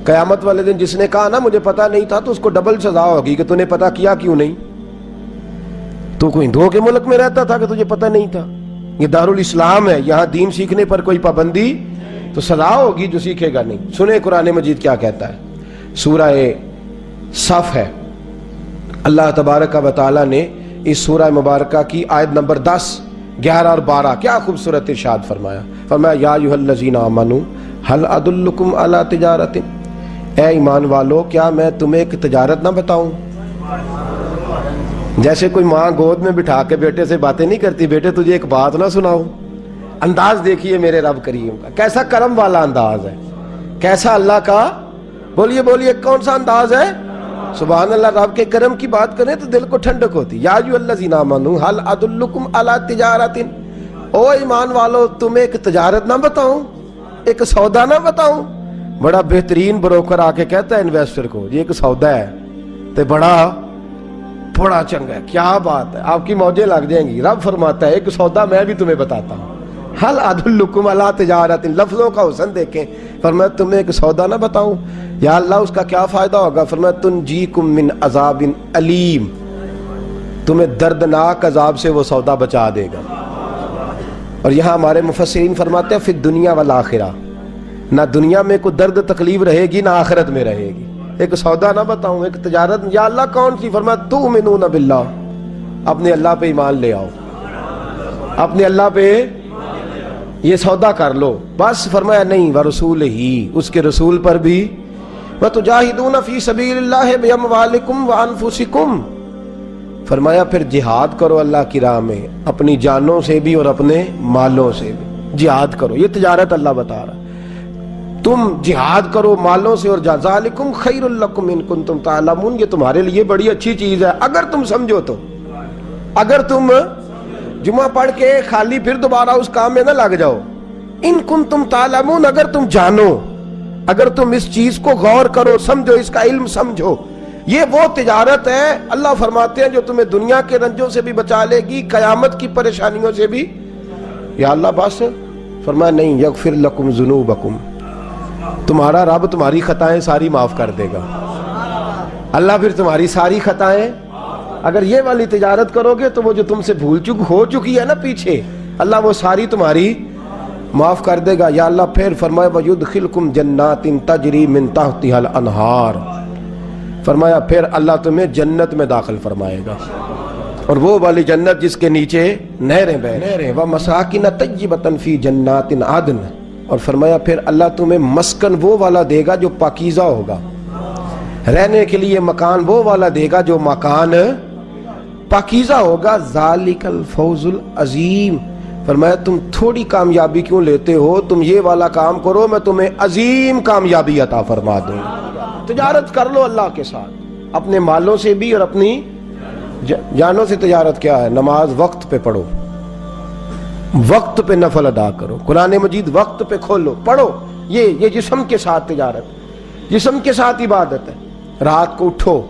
قیامت والے دن جس نے کہا نا مجھے پتہ نہیں تھا تو اس کو ڈبل سزا ہوگی کہ تو نے پتہ کیا کیوں نہیں، تو کوئی ہندوؤں کے ملک میں رہتا تھا کہ تجھے پتہ نہیں تھا، یہ دارالاسلام ہے، یہاں دین سیکھنے پر کوئی پابندی تو سزا ہوگی جو سیکھے گا نہیں۔ سنیں قرآن مجید کیا کہتا ہے، سورہ صف ہے، اللہ تبارک و تعالی نے اس سورہ مبارکہ کی آیت نمبر 10، 11 اور 12 کیا خوبصورت ارشاد فرمایا، فرمایا یا ایھا الذین آمنوا هل ادلکم علی تجارت، اے ایمان والو کیا میں تمہیں ایک تجارت نہ بتاؤں؟ جیسے کوئی ماں گود میں بٹھا کے بیٹے سے باتیں نہیں کرتی، بیٹے تجھے ایک بات نہ سناؤں؟ انداز دیکھیے میرے رب کریم کا، کیسا کرم والا انداز ہے، کیسا اللہ کا، بولیے بولیے کون سا انداز ہے؟ سبحان اللہ، رب کے کرم کی بات کریں تو دل کو ٹھنڈک ہوتی۔ یا ایھا الذین آمنوا هل ادلکم علی تجارت، او ایمان والو تمہیں ایک تجارت نہ بتاؤں، ایک سودا نہ بتاؤں؟ بڑا بہترین بروکر آ کے کہتا ہے انویسٹر کو یہ ایک سودا ہے تو بڑا چنگا ہے، کیا بات ہے، آپ کی موجیں لگ جائیں گی۔ رب فرماتا ہے ایک سودا میں بھی تمہیں بتاتا ہوں، حل ادلکم علی تجارت، لفظوں کا حسن دیکھیں، فرمایا تمہیں ایک سودا نہ بتاؤں؟ یا اللہ اس کا کیا فائدہ ہوگا؟ فرمایا تنجیکم من عذاب علیم، تمہیں دردناک عذاب سے وہ سودا بچا دے گا۔ اور یہاں ہمارے مفسرین فرماتے ہیں فی الدنیا والآخرہ، نہ دنیا میں کوئی درد تکلیف رہے گی نہ آخرت میں رہے گی۔ ایک سودا نہ بتاؤں، ایک تجارت؟ یا اللہ کون سی؟ فرمایا تؤمنون باللہ، اپنے اللہ پہ ایمان لے آؤ، اپنے اللہ پہ یہ سودا کر لو بس۔ فرمایا نہیں، ورسول ہی، اس کے رسول پر بھی، وتجاہدون فی سبیل اللہ باموالکم وانفسکم، فرمایا پھر جہاد کرو اللہ کی راہ میں، اپنی جانوں سے بھی اور اپنے مالوں سے بھی جہاد کرو۔ یہ تجارت اللہ بتا رہا، تم جہاد کرو مالوں سے اور ذالکم خیر لکم ان کنتم تعلمون، یہ تمہارے لیے بڑی اچھی چیز ہے اگر تم سمجھو تو۔ اگر تم جمعہ پڑھ کے خالی پھر دوبارہ اس کام میں نہ لگ جاؤ، ان کنتم تعلمون، اگر تم جانو، اگر تم اس چیز کو غور کرو، سمجھو، اس کا علم سمجھو، یہ وہ تجارت ہے اللہ فرماتے ہیں جو تمہیں دنیا کے رنجوں سے بھی بچا لے گی، قیامت کی پریشانیوں سے بھی۔ یا اللہ بس، فرمایا نہیں، یغفر لکم ذنوبکم، تمہارا رب تمہاری خطائیں ساری معاف کر دے گا۔ اللہ پھر تمہاری ساری خطائیں، اگر یہ والی تجارت کرو گے تو وہ جو تم سے بھول ہو چکی ہے نا پیچھے، اللہ وہ ساری تمہاری معاف کر دے گا۔ یا اللہ پھر فرمایا وَيُدْخِلْكُمْ جَنَّاتٍ تَجْرِي مِن تَحْتِهَا الْأَنْهَارُ، فرمایا پھر اللہ تمہیں جنت میں داخل فرمائے گا، اور وہ والی جنت جس کے نیچے نہریں بہہ رہی ہیں۔ وَمَسَاكِنَ طَيِّبَةً فِي جَنَّاتٍ عَدْنٍ، اور فرمایا پھر اللہ تمہیں مسکن وہ والا دے گا جو پاکیزہ ہوگا، رہنے کے لیے مکان وہ والا دے گا جو مکان پاکیزہ ہوگا۔ ذَلِكَ الْفَوْزُ الْعَظِيمُ، فرمایا تم تھوڑی کامیابی کیوں لیتے ہو، تم یہ والا کام کرو میں تمہیں عظیم کامیابی عطا فرما دوں۔ تجارت کر لو اللہ کے ساتھ، اپنے مالوں سے بھی اور اپنی جانوں سے۔ تجارت کیا ہے؟ نماز وقت پہ پڑھو، وقت پہ نفل ادا کرو، قرآن مجید وقت پہ کھولو پڑھو۔ یہ جسم کے ساتھ تجارت، جسم کے ساتھ عبادت ہے۔ رات کو اٹھو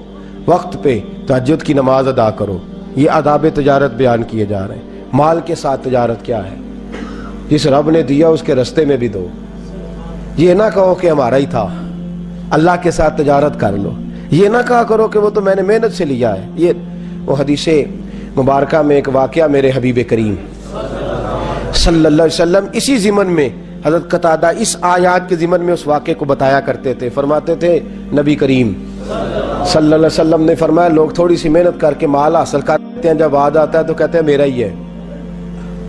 وقت پہ، تہجد کی نماز ادا کرو۔ یہ آداب تجارت بیان کیے جا رہے ہیں۔ مال کے ساتھ تجارت کیا ہے؟ جس رب نے دیا اس کے رستے میں بھی دو، یہ نہ کہو کہ ہمارا ہی تھا۔ اللہ کے ساتھ تجارت کر لو، یہ نہ کہا کرو کہ وہ تو میں نے محنت سے لیا ہے۔ یہ وہ حدیث مبارکہ میں ایک واقعہ میرے حبیب کریم صلی اللہ علیہ وسلم اسی ضمن میں، حضرت قتادہ اس آیات کے ضمن میں اس واقعے کو بتایا کرتے تھے۔ فرماتے تھے نبی کریم صلی اللہ علیہ وسلم نے فرمایا لوگ تھوڑی سی محنت کر کے مال حاصل کرتے ہیں، جب بعد آتا ہے تو کہتے ہیں میرا ہی ہے،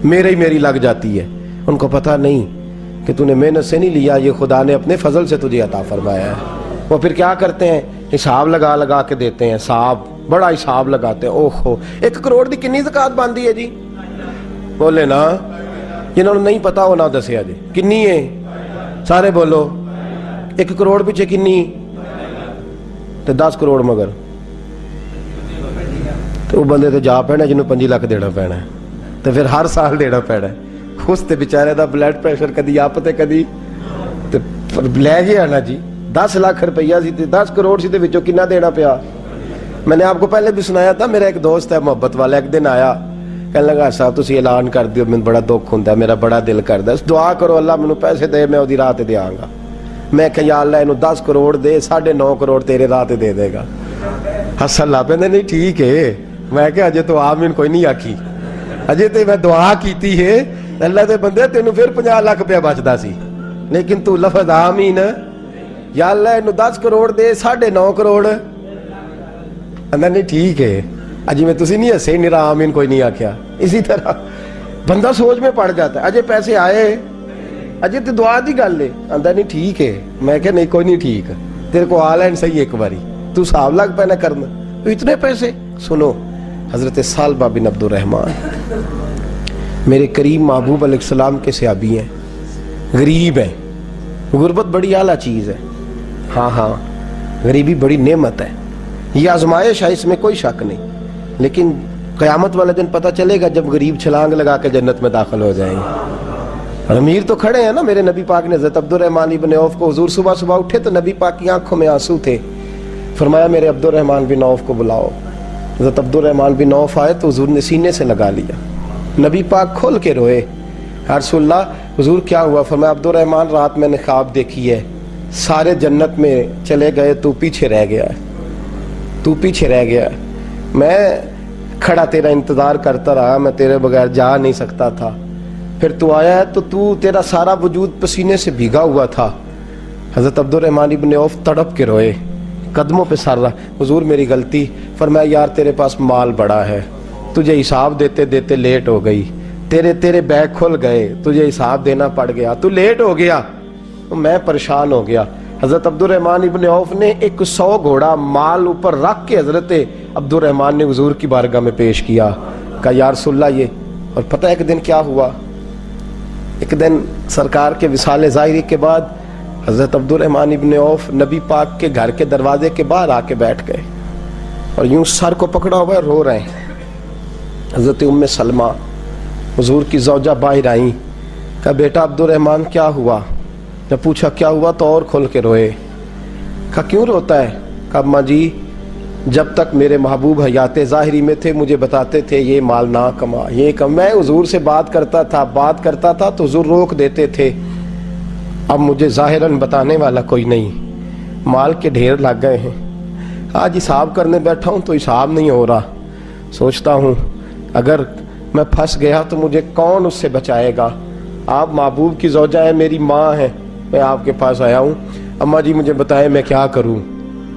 میری لگ جاتی ہے۔ ان کو پتہ نہیں کہ تو نے محنت سے نہیں لیا، یہ خدا نے اپنے فضل سے تجھے عطا فرمایا ہے۔ وہ پھر کیا کرتے ہیں؟ حساب لگا کے دیتے ہیں، حساب بڑا حساب لگاتے ہیں۔ اوہ 1 کروڑ دی کنی زکات باندھی ہے جی؟ بولے نا، جنہوں نے نہیں پتا وہ نہ دسیا جی کنی ہے، سارے بولو 1 کروڑ پیچھے کنی تے 10 کروڑ مگر تو وہ بندے تے جا پینا جنہوں 5 لاکھ دینا پینا ہے، تو پھر ہر سال دینا پینا ہے۔ اس تے بیچارے دا بلڈ پریشر کدی اپ تے کدی تے لے گیا نا جی 10 لاکھ روپیہ سی تے 10 کروڑ سی تے وچوں کنا دینا پیا۔ میں نے آپ کو پہلے بھی سنایا تھا، میرا ایک دوست ہے محبت والا، ایک دن آیا کہنے لگا صاحب تسی اعلان کر دیو، میں بڑا دکھ ہوندا ہے، میرا بڑا دل کردا ہے، دعا کرو اللہ مینوں پیسے دے میں اودی راہ تے دیاں گا۔ میں کہ یا اللہ اینو 10 کروڑ دے، 9.5 کروڑ تیرے راہ تے دے دے گا۔ ہسن لا پیندے نہیں ٹھیک ہے۔ میں کہ اجے تو آمین کوئی نہیں آکھی، اجے تے میں دعا کیتی ہے اللہ دے بندے تینوں پھر 50 لاکھ روپیہ بچدا سی، لیکن تو لفظ آمین یا اللہ اینو 10 کروڑ دے 9.5 کروڑ اندر نہیں ٹھیک ہے۔ اجی میں تسی نہیں ہسے نرا آمین کوئی نہیں آکھیا۔ اسی طرح بندہ سوچ میں پڑ جاتا ہے، اجے پیسے آئے اجے تو دعا دی گل ہے، اندر نہیں ٹھیک ہے۔ میں کہ نہیں کوئی نہیں ٹھیک، تیرے کو آ لین صحیح ایک باری، تو حساب لگ پینا کرنا تو اتنے پیسے۔ سنو حضرت سالبہ بن عبد الرحمن میرے کریم محبوب علیہ السلام کے صحابی ہیں، غریب ہیں۔ غربت بڑی اعلیٰ چیز ہے، ہاں غریبی بڑی نعمت ہے، یہ آزمائش ہے، اس میں کوئی شک نہیں، لیکن قیامت والا دن پتہ چلے گا جب غریب چھلانگ لگا کے جنت میں داخل ہو جائیں گے۔ امیر تو کھڑے ہیں نا۔ میرے نبی پاک نے حضرت عبد الرحمن بن عوف کو، حضور صبح اٹھے تو نبی پاک کی آنکھوں میں آنسو تھے، فرمایا میرے عبد الرحمن بن عوف کو بلاؤ۔ حضرت عبد الرحمن بن عوف آئے تو حضور نے سینے سے لگا لیا، نبی پاک کھول کے روئے، یا رسول اللہ حضور کیا ہوا؟ فرمایا عبد الرحمن رات میں نے خواب دیکھی ہے، سارے جنت میں چلے گئے، تو پیچھے رہ گیا ہے، تو پیچھے رہ گیا ہے، میں کھڑا تیرا انتظار کرتا رہا، میں تیرے بغیر جا نہیں سکتا تھا، پھر تو آیا ہے تو تیرا سارا وجود پسینے سے بھیگا ہوا تھا۔ حضرت عبد الرحمن بن عوف تڑپ کے روئے، قدموں پہ سر رہا، حضور میری غلطی۔ فرمایا یار تیرے پاس مال بڑا ہے، تجھے حساب دیتے دیتے لیٹ ہو گئی، تیرے بیگ کھل گئے، تجھے حساب دینا پڑ گیا، تو لیٹ ہو گیا، میں پریشان ہو گیا۔ حضرت عبد الرحمن ابن عوف نے 100 گھوڑا مال اوپر رکھ کے حضرت عبد الرحمن نے حضور کی بارگاہ میں پیش کیا، کہا یا رسول اللہ یہ۔ اور پتہ ایک دن کیا ہوا؟ ایک دن سرکار کے وصال ظاہری کے بعد حضرت عبد الرحمن ابن عوف نبی پاک کے گھر کے دروازے کے باہر آ کے بیٹھ گئے اور یوں سر کو پکڑا ہوا ہے، رو رہے ہیں۔ حضرت ام سلمہ حضور کی زوجہ باہر آئیں، کہا بیٹا عبد الرحمن کیا ہوا؟ جب پوچھا کیا ہوا تو اور کھل کے روئے، کہا کیوں روتا ہے؟ کہا اماں جی جب تک میرے محبوب حیات ظاہری میں تھے مجھے بتاتے تھے یہ مال نہ کما، یہ کم، میں حضور سے بات کرتا تھا تو حضور روک دیتے تھے، اب مجھے ظاہراً بتانے والا کوئی نہیں، مال کے ڈھیر لگ گئے ہیں، آج حساب کرنے بیٹھا ہوں تو حساب نہیں ہو رہا. سوچتا ہوں اگر میں پھنس گیا تو مجھے کون اس سے بچائے گا. آپ محبوب کی زوجہ ہیں, میری ماں ہیں, میں آپ کے پاس آیا ہوں, اماں جی مجھے بتائیں میں کیا کروں.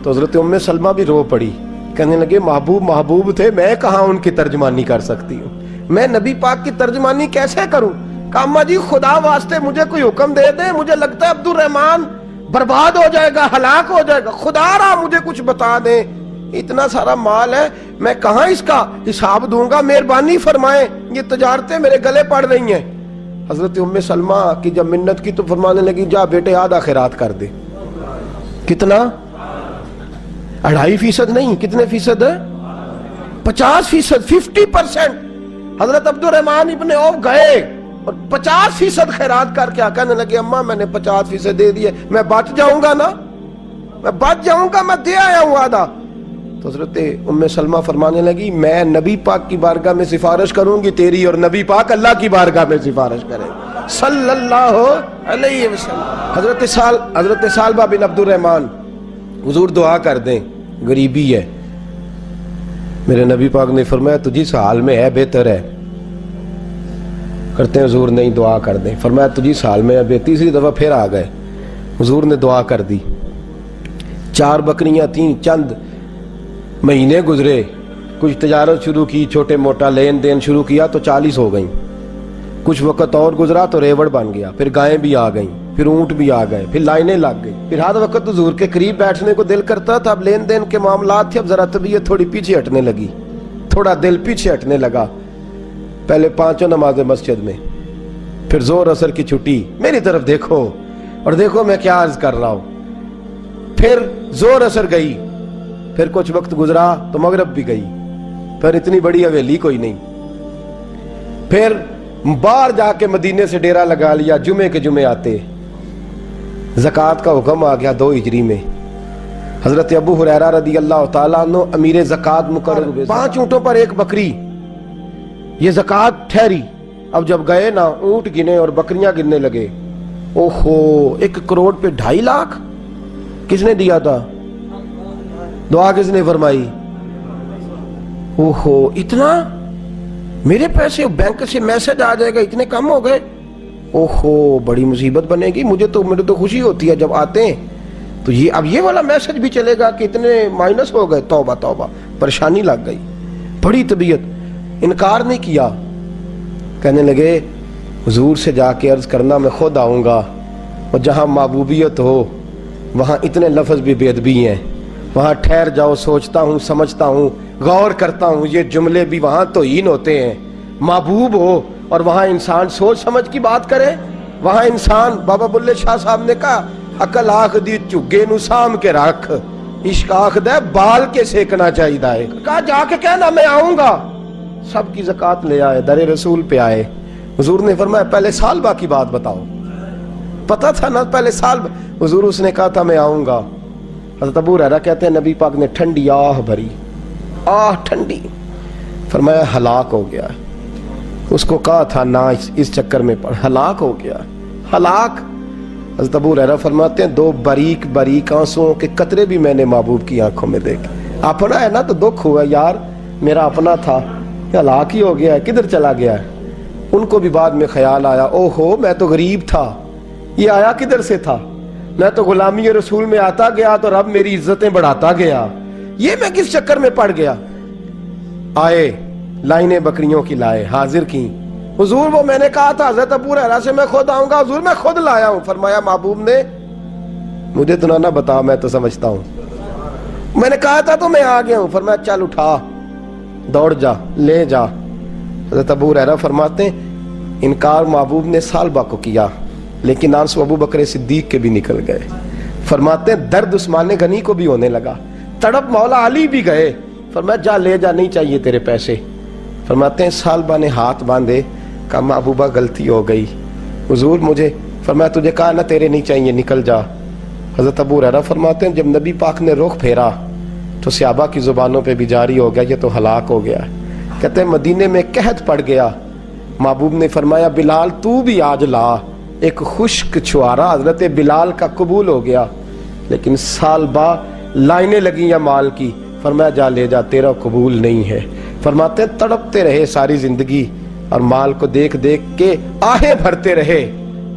تو حضرت ام سلمہ بھی رو پڑی, کہنے لگے محبوب محبوب تھے, میں کہاں ان کی ترجمانی کر سکتی ہوں, میں نبی پاک کی ترجمانی کیسے کروں. کہا اماں جی خدا واسطے مجھے کوئی حکم دے دیں, مجھے لگتا ہے عبد الرحمن برباد ہو جائے گا, ہلاک ہو جائے گا, خدا را مجھے کچھ بتا دیں, اتنا سارا مال ہے, میں کہاں اس کا حساب دوں گا, مہربانی فرمائیں, یہ تجارتیں میرے گلے پڑ رہی ہیں. حضرت ام سلمہ کی جب منت کی تو فرمانے لگی جا بیٹے آدھا خیرات کر دے. کتنا؟ 2.5% نہیں, کتنے فیصد ہے؟ 50%, 50%. حضرت عبد الرحمن ابن عوف گئے اور 50% خیرات کر کے کہنے لگے اماں میں نے 50% دے دیے, میں بچ جاؤں گا نا, میں بچ جاؤں گا, میں دے آیا ہوں آدھا. تو حضرت ام سلمہ فرمانے لگی میں نبی پاک کی بارگاہ میں سفارش کروں گی تیری, اور نبی پاک اللہ کی بارگاہ میں سفارش کرے صلی اللہ علیہ وسلم. حضرت سالبہ بن عبد الرحمن, حضور دعا کر دیں, غریبی ہے. میرے نبی پاک نے فرمایا تو جس حال میں ہے بہتر ہے. کرتے ہیں حضور نہیں دعا کر دیں. فرمایا تو جس حال میں ہے. تیسری دفعہ پھر آ گئے, حضور نے دعا کر دی. 4 بکریاں تھیں, چند مہینے گزرے, کچھ تجارت شروع کی, چھوٹے موٹا لین دین شروع کیا تو 40 ہو گئیں. کچھ وقت اور گزرا تو ریوڑ بن گیا, پھر گائیں بھی آ گئیں, پھر اونٹ بھی آ گئے, پھر لائنیں لگ گئی. پھر ہر وقت حضور کے قریب بیٹھنے کو دل کرتا تھا. اب لین دین کے معاملات تھے, اب ذرا طبیعت تھوڑی پیچھے ہٹنے لگی, تھوڑا دل پیچھے ہٹنے لگا. پہلے 5 نمازیں مسجد میں, پھر زور اثر کی چھٹی, میری طرف دیکھو اور دیکھو میں کیا عرض کر رہا ہوں. پھر زور اثر گئی, پھر کچھ وقت گزرا تو مغرب بھی گئی, پھر اتنی بڑی حویلی کوئی نہیں. پھر باہر جا کے مدینے سے ڈیرا لگا لیا, جمعے کے جمعے آتے. زکوٰۃ کا حکم آ گیا 2 ہجری میں. حضرت ابو ہریرہ رضی اللہ تعالیٰ عنہ امیر زکوٰۃ مقرر ہوئے. 5 اونٹوں پر 1 بکری, یہ زکوٰۃ ٹھہری. اب جب گئے نا, اونٹ گنے اور بکریاں گننے لگے. اوہو, 1 کروڑ پہ 2.5 لاکھ کس نے دیا تھا؟ دعا کس نے فرمائی؟ اوہو, اتنا میرے پیسے بینک سے میسج آ جائے گا, اتنے کم ہو گئے. اوہو, بڑی مصیبت بنے گی. مجھے تو خوشی ہوتی ہے جب آتے ہیں تو یہ اب یہ والا میسج بھی چلے گا کہ اتنے مائنس ہو گئے. توبہ توبہ, پریشانی لگ گئی. بڑی طبیعت, انکار نہیں کیا. کہنے لگے حضور سے جا کے عرض کرنا میں خود آؤں گا, اور جہاں محبوبیت ہو وہاں اتنے لفظ بھی بے ادبی ہیں. وہاں ٹھہر جاؤ, سوچتا ہوں, سمجھتا ہوں, غور کرتا ہوں, یہ جملے بھی وہاں توہین ہوتے ہیں. محبوب ہو اور وہاں انسان سوچ سمجھ کی بات کرے. وہاں انسان, بابا بلے شاہ صاحب نے کہا عقل آخ دی چگے نو سام کے رکھ, عشق آخ دے بال کے سیکنا چاہیے. کہا جا کے کہنا میں آؤں گا. سب کی زکوٰۃ لے آئے, در رسول پہ آئے. حضور نے فرمایا پہلے سالبہ کی بات بتاؤ. پتا تھا نا پہلے سال. حضور اس نے کہا تھا میں آؤں گا. حضرت ابو ہریرہ کہتے ہیں نبی پاک نے ٹھنڈی آہ بھری, آہ ٹھنڈی. فرمایا ہلاک ہو گیا. اس کو کہا تھا نہ اس چکر میں پڑ, ہلاک ہو گیا, ہلاک. حضرت ابو ہریرہ فرماتے ہیں 2 باریک باریک آنسوؤں کے قطرے بھی میں نے محبوب کی آنکھوں میں دیکھے. اپنا ہے نا تو دکھ ہوا, یار میرا اپنا تھا, ہلاک ہی ہو گیا ہے, کدھر چلا گیا ہے. ان کو بھی بعد میں خیال آیا, اوہو میں تو غریب تھا, یہ آیا کدھر سے تھا. میں تو غلامی رسول میں آتا گیا تو رب میری عزتیں بڑھاتا گیا, یہ میں کس چکر میں پڑ گیا. آئے, لائنیں بکریوں کی لائے, حاضر کی. حضور وہ میں نے کہا تھا حضرت ابو ہریرہ سے میں خود آؤں گا. حضور میں خود لایا ہوں. فرمایا محبوب نے مجھے تو نہ بتا, میں تو سمجھتا ہوں, میں نے کہا تھا تو میں آ گیا ہوں. فرمایا چل اٹھا, دوڑ جا, لے جا. حضرت ابو ہریرہ فرماتے ہیں انکار محبوب نے سالبہ کو کیا, لیکن آنسو ابو بکر صدیق کے بھی نکل گئے. فرماتے ہیں درد عثمان غنی کو بھی ہونے لگا, تڑپ مولا علی بھی گئے. فرمایا جا لے جا, نہیں چاہیے تیرے پیسے. فرماتے ہیں سالبہ نے ہاتھ باندھے, کہا محبوبہ غلطی ہو گئی. حضور مجھے, فرمایا تجھے کہا نا تیرے نہیں چاہیے, نکل جا. حضرت ابو ہریرہ فرماتے ہیں جب نبی پاک نے رخ پھیرا تو صحابہ کی زبانوں پہ بھی جاری ہو گیا یہ تو ہلاک ہو گیا. کہتے ہیں مدینے میں قحط پڑ گیا. محبوب نے فرمایا بلال تو بھی آج لا. ایک خشک چھوارا حضرت بلال کا قبول ہو گیا. لیکن سالبہ لائنیں لگی یا مال کی, فرمایا جا لے جا، تیرا قبول نہیں ہے۔ فرماتے ہیں تڑپتے رہے ساری زندگی اور مال کو دیکھ دیکھ کے آہیں بھرتے رہے،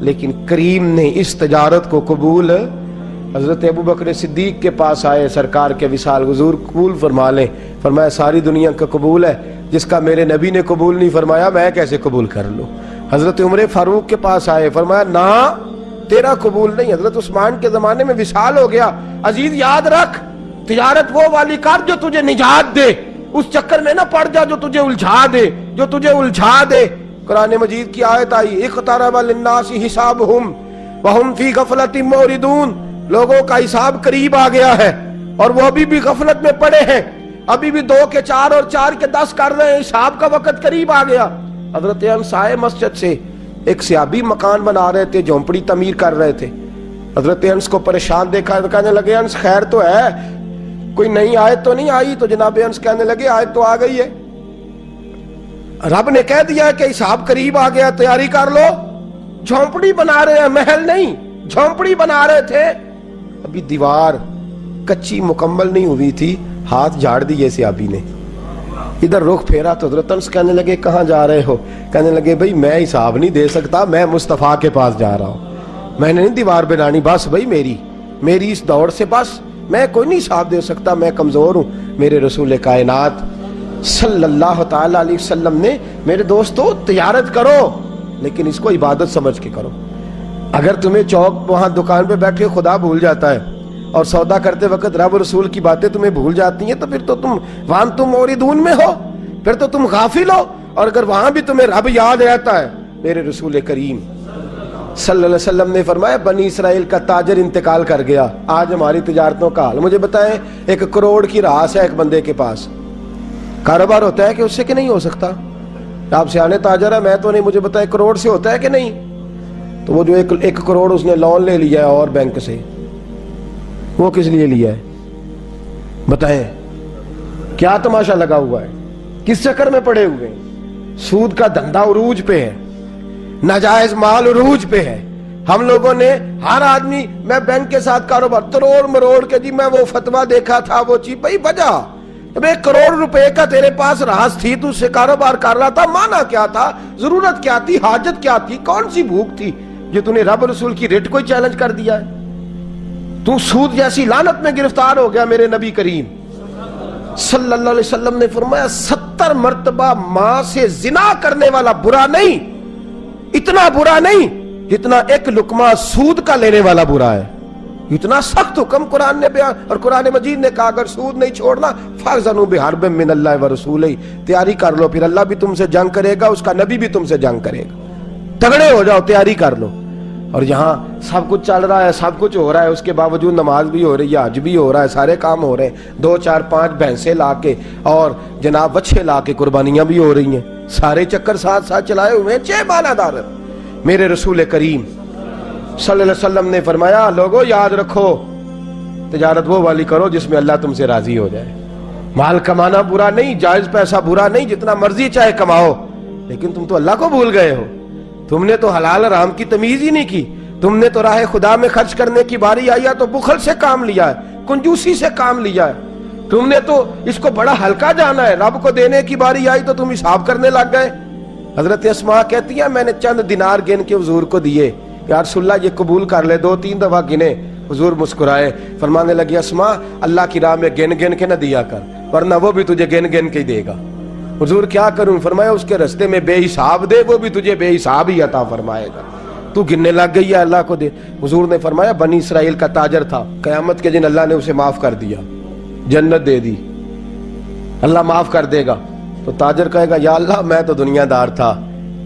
لیکن کریم نے اس تجارت کو قبول۔ حضرت ابوبکر صدیق کے پاس آئے، سرکار کے وصال، حضور قبول فرما لیں۔ فرمایا ساری دنیا کا قبول ہے، جس کا میرے نبی نے قبول نہیں فرمایا میں کیسے قبول کر لوں۔ حضرت عمر فاروق کے پاس آئے، فرمایا نہ تیرا قبول نہیں۔ حضرت عثمان کے زمانے میں وصال ہو گیا۔ عزیز یاد رکھ، تجارت وہ والی کر جو تجھے نجات دے، اس چکر میں نہ پڑ جا جو تجھے الجھا دے۔ قرآن مجید کی آیت آئی، اقترب للناس حسابہم وہم فی غفلۃ معرضون، لوگوں کا حساب قریب آ گیا ہے اور وہ ابھی بھی غفلت میں پڑے ہیں، ابھی بھی 2 کے 4 اور 4 کے 10 کر رہے ہیں، حساب کا وقت قریب آ گیا۔ حضرت انس آئے مسجد سے، ایک صحابی مکان بنا رہے تھے، جھونپڑی تعمیر کر رہے تھے۔ حضرت انس کو پریشان دیکھا تو کہنے لگے انس خیر تو ہے، کوئی نئی آیت تو نہیں آئی؟ تو جناب انس کہنے لگے آیت تو آ گئی ہے، رب نے کہہ دیا ہے کہ حساب قریب آ گیا، تیاری کر لو۔ جھونپڑی بنا رہے ہیں، محل نہیں، جھونپڑی بنا رہے تھے، ابھی دیوار کچی مکمل نہیں ہوئی تھی، ہاتھ جھاڑ دیے صحابی نے، ادھر رخ پھیرا تو حضرت انس کہنے لگے کہاں جا رہے ہو؟ کہنے لگے بھائی میں حساب نہیں دے سکتا، میں مصطفیٰ کے پاس جا رہا ہوں، میں نے نہیں دیوار بنانی، بس بھائی میری اس دوڑ سے بس میں کوئی نہیں حساب دے سکتا، میں کمزور ہوں۔ میرے رسول کائنات صلی اللہ تعالی علیہ وسلم نے، میرے دوستو تجارت کرو لیکن اس کو عبادت سمجھ کے کرو۔ اگر تمہیں چوک وہاں دکان پہ بیٹھے خدا بھول جاتا ہے اور سودا کرتے وقت رب رسول کی باتیں تمہیں بھول جاتی ہیں، تو پھر تو تم وہاں تم موردون میں ہو، پھر تو تم غافل ہو۔ اور اگر وہاں بھی تمہیں رب یاد رہتا ہے، میرے رسول کریم صلی اللہ علیہ وسلم نے فرمایا بنی اسرائیل کا تاجر انتقال کر گیا، آج ہماری تجارتوں کا حال۔ مجھے بتائیں 1 کروڑ کی راس ہے ایک بندے کے پاس، کاروبار ہوتا ہے کہ اس سے کہ نہیں ہو سکتا؟ آپ سیانے تاجر ہے، میں تو نہیں، مجھے بتائیں کروڑ سے ہوتا ہے کہ نہیں؟ تو وہ جو 1 کروڑ اس نے لون لے لیا ہے اور بینک سے، وہ کس لیے لیا ہے بتائیں؟ کیا تماشا لگا ہوا ہے؟ کس چکر میں پڑے ہوئے ہیں؟ سود کا دھندا عروج پہ ہے، ناجائز مال عروج پہ ہے۔ ہم لوگوں نے ہر آدمی، میں بینک کے ساتھ کاروبار تروڑ مروڑ کے، جی میں وہ فتویٰ دیکھا تھا، وہ چیز بھائی وجہ، اب 1 کروڑ روپے کا تیرے پاس راس تھی، تو اس سے کاروبار کر رہا تھا، مانا کیا تھا، ضرورت کیا تھی، حاجت کیا تھی، کون سی بھوک تھی جو تو نے رب رسول کی ریٹ کو ہی چیلنج کر دیا ہے؟ تو سود جیسی لعنت میں گرفتار ہو گیا۔ میرے نبی کریم صلی اللہ علیہ وسلم نے فرمایا 70 مرتبہ ماں سے زنا کرنے والا برا نہیں، اتنا برا نہیں جتنا 1 لقمہ سود کا لینے والا برا ہے۔ اتنا سخت حکم قرآن نے بیان، اور قرآن مجید نے کہا اگر سود نہیں چھوڑنا فَأْذَنُوا بِحَرْبٍ مِّنَ اللَّهِ وَرَسُولِهِ، تیاری کر لو، پھر اللہ بھی تم سے جنگ کرے گا، اس کا نبی بھی تم سے جنگ کرے گا، تگڑے ہو جاؤ، تیاری کر لو۔ اور یہاں سب کچھ چل رہا ہے، سب کچھ ہو رہا ہے، اس کے باوجود نماز بھی ہو رہی ہے، حج بھی ہو رہا ہے، سارے کام ہو رہے ہیں، 2 4 5 بھینسیں لا کے اور جناب بچے لا کے قربانیاں بھی ہو رہی ہیں، سارے چکر ساتھ ساتھ چلائے ہوئے ہیں، 6 بالا دار۔ میرے رسول کریم صلی اللہ علیہ وسلم نے فرمایا لوگو یاد رکھو، تجارت وہ والی کرو جس میں اللہ تم سے راضی ہو جائے۔ مال کمانا برا نہیں، جائز پیسہ برا نہیں، جتنا مرضی چاہے کماؤ، لیکن تم تو اللہ کو بھول گئے ہو، تم نے تو حلال حرام کی تمیز ہی نہیں کی، تم نے تو راہ خدا میں خرچ کرنے کی باری آئی ہے تو بخل سے کام لیا ہے، کنجوسی سے کام لیا ہے، تم نے تو اس کو بڑا ہلکا جانا ہے، رب کو دینے کی باری آئی تو تم حساب کرنے لگ گئے۔ حضرت اسماء کہتی ہیں میں نے چند دینار گن کے حضور کو دیے، یا رسول اللہ یہ قبول کر لے، 2 3 دفعہ گنے، حضور مسکرائے، فرمانے لگی اسماء اللہ کی راہ میں گن گن کے نہ دیا کر، ورنہ وہ بھی تجھے گن گن کے ہی دے گا۔ حضور کیا کروں؟ فرمایا اس کے رستے میں بے حساب دے، وہ بھی تجھے بے حساب ہی عطا فرمائے گا، تو گننے لگ گئی ہے اللہ کو دے۔ حضور نے فرمایا بنی اسرائیل کا تاجر تھا، قیامت کے دن اللہ نے اسے معاف کر دیا، جنت دے دی، اللہ معاف کر دے گا، تو تاجر کہے گا یا اللہ میں تو دنیا دار تھا،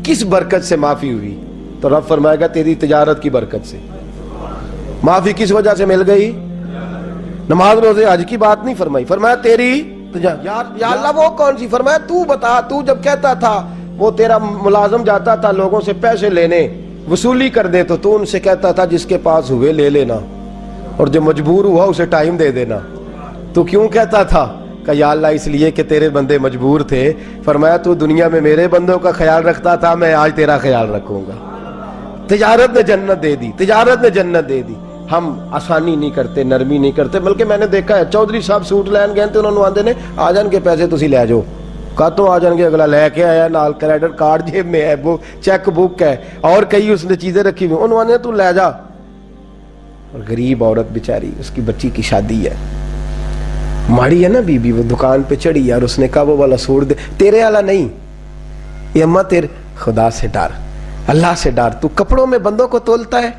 کس برکت سے معافی ہوئی؟ تو رب فرمائے گا تیری تجارت کی برکت سے۔ معافی کس وجہ سے مل گئی؟ نماز روزے حج کی بات نہیں فرمائی، فرمایا تیری یا اللہ وہ کون سی؟ فرمایا تو بتا، تو جب کہتا تھا وہ تیرا ملازم جاتا تھا لوگوں سے پیسے لینے وصولی کر دے، تو ان سے کہتا تھا جس کے پاس ہوئے لے لینا، اور جو مجبور ہوا اسے ٹائم دے دینا، تو کیوں کہتا تھا؟ کہ یا اللہ اس لیے کہ تیرے بندے مجبور تھے۔ فرمایا تو دنیا میں میرے بندوں کا خیال رکھتا تھا، میں آج تیرا خیال رکھوں گا۔ تجارت نے جنت دے دی، تجارت نے جنت دے دی۔ ہم آسانی نہیں کرتے, نرمی نہیں کرتے, بلکہ میں نے دیکھا ہے چودھری صاحب سوٹ لین گئے تو انہوں نے آندے نے آ جان کے پیسے تسی لے جاؤ, کاتوں آ جان گے, اگلا لے کے آیا نال کریڈٹ کارڈ جیب میں ہے, وہ چیک بک ہے اور کئی اس نے چیزیں رکھی ہوئی, انہوں نے تو لے جا. اور غریب عورت بیچاری, اس کی بچی کی شادی ہے, ماڑی ہے نا بی بی, وہ دکان پہ چڑھی اور اس نے کہا وہ والا سوٹ دے, تیرے والا نہیں, یہ اماں تیرے, خدا سے ڈر, اللہ سے ڈر, تو کپڑوں میں بندوں کو تولتا ہے,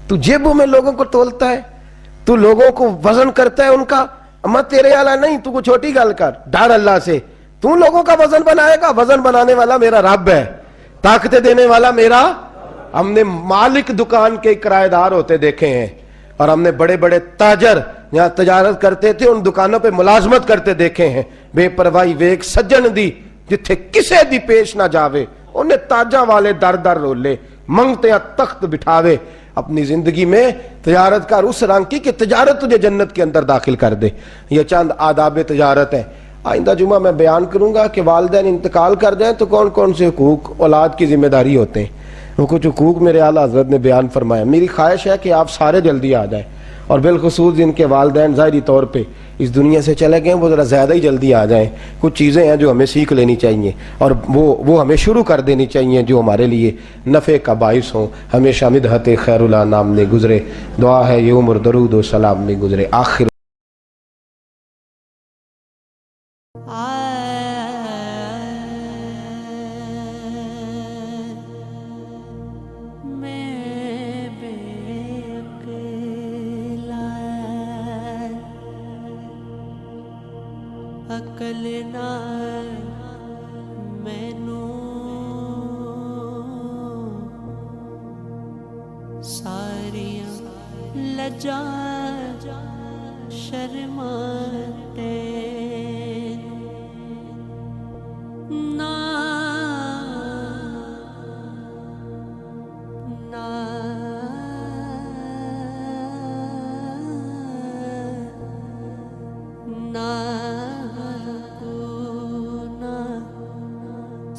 تو جیبوں میں لوگوں کو تولتا ہے, تو لوگوں کو وزن کرتا ہے ان کا, اماں تیرے والا نہیں, تو کو چھوٹی گل کر, ڈر اللہ سے, تو لوگوں کا وزن بنائے گا, وزن بنانے والا میرا رب ہے, طاقتیں دینے والا میرا. ہم نے مالک دکان کے کرایہ دار ہوتے دیکھے ہیں, اور ہم نے بڑے بڑے تاجر یہاں تجارت کرتے تھے ان دکانوں پہ ملازمت کرتے دیکھے ہیں. بے پرواہی ویک سجن دی جتھے کسے دی پیش نہ جاوے, انہیں تاجاں والے در در رولے, منگتے ہیں تخت بٹھاوے. اپنی زندگی میں تجارت کر اس رنگ کی کہ تجارت تجھے جنت کے اندر داخل کر دے. یہ چند آداب تجارت ہیں. آئندہ جمعہ میں بیان کروں گا کہ والدین انتقال کر جائیں تو کون کون سے حقوق اولاد کی ذمہ داری ہوتے ہیں. وہ کچھ حقوق میرے اعلیٰ حضرت نے بیان فرمایا. میری خواہش ہے کہ آپ سارے جلدی آ جائیں, اور بالخصوص جن کے والدین ظاہری طور پہ اس دنیا سے چلے گئے وہ ذرا زیادہ ہی جلدی آ جائیں. کچھ چیزیں ہیں جو ہمیں سیکھ لینی چاہیے, اور وہ ہمیں شروع کر دینی چاہیے جو ہمارے لیے نفع کا باعث ہوں. ہمیشہ مدحت خیر الانام میں گزرے, دعا ہے یہ عمر درود و سلام میں گزرے. آخر عقل نہ مینوں ساریاں لجا شرماں نا نا نا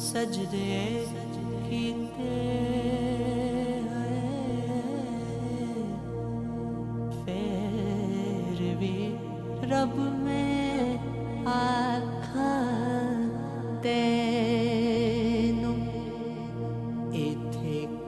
سجدے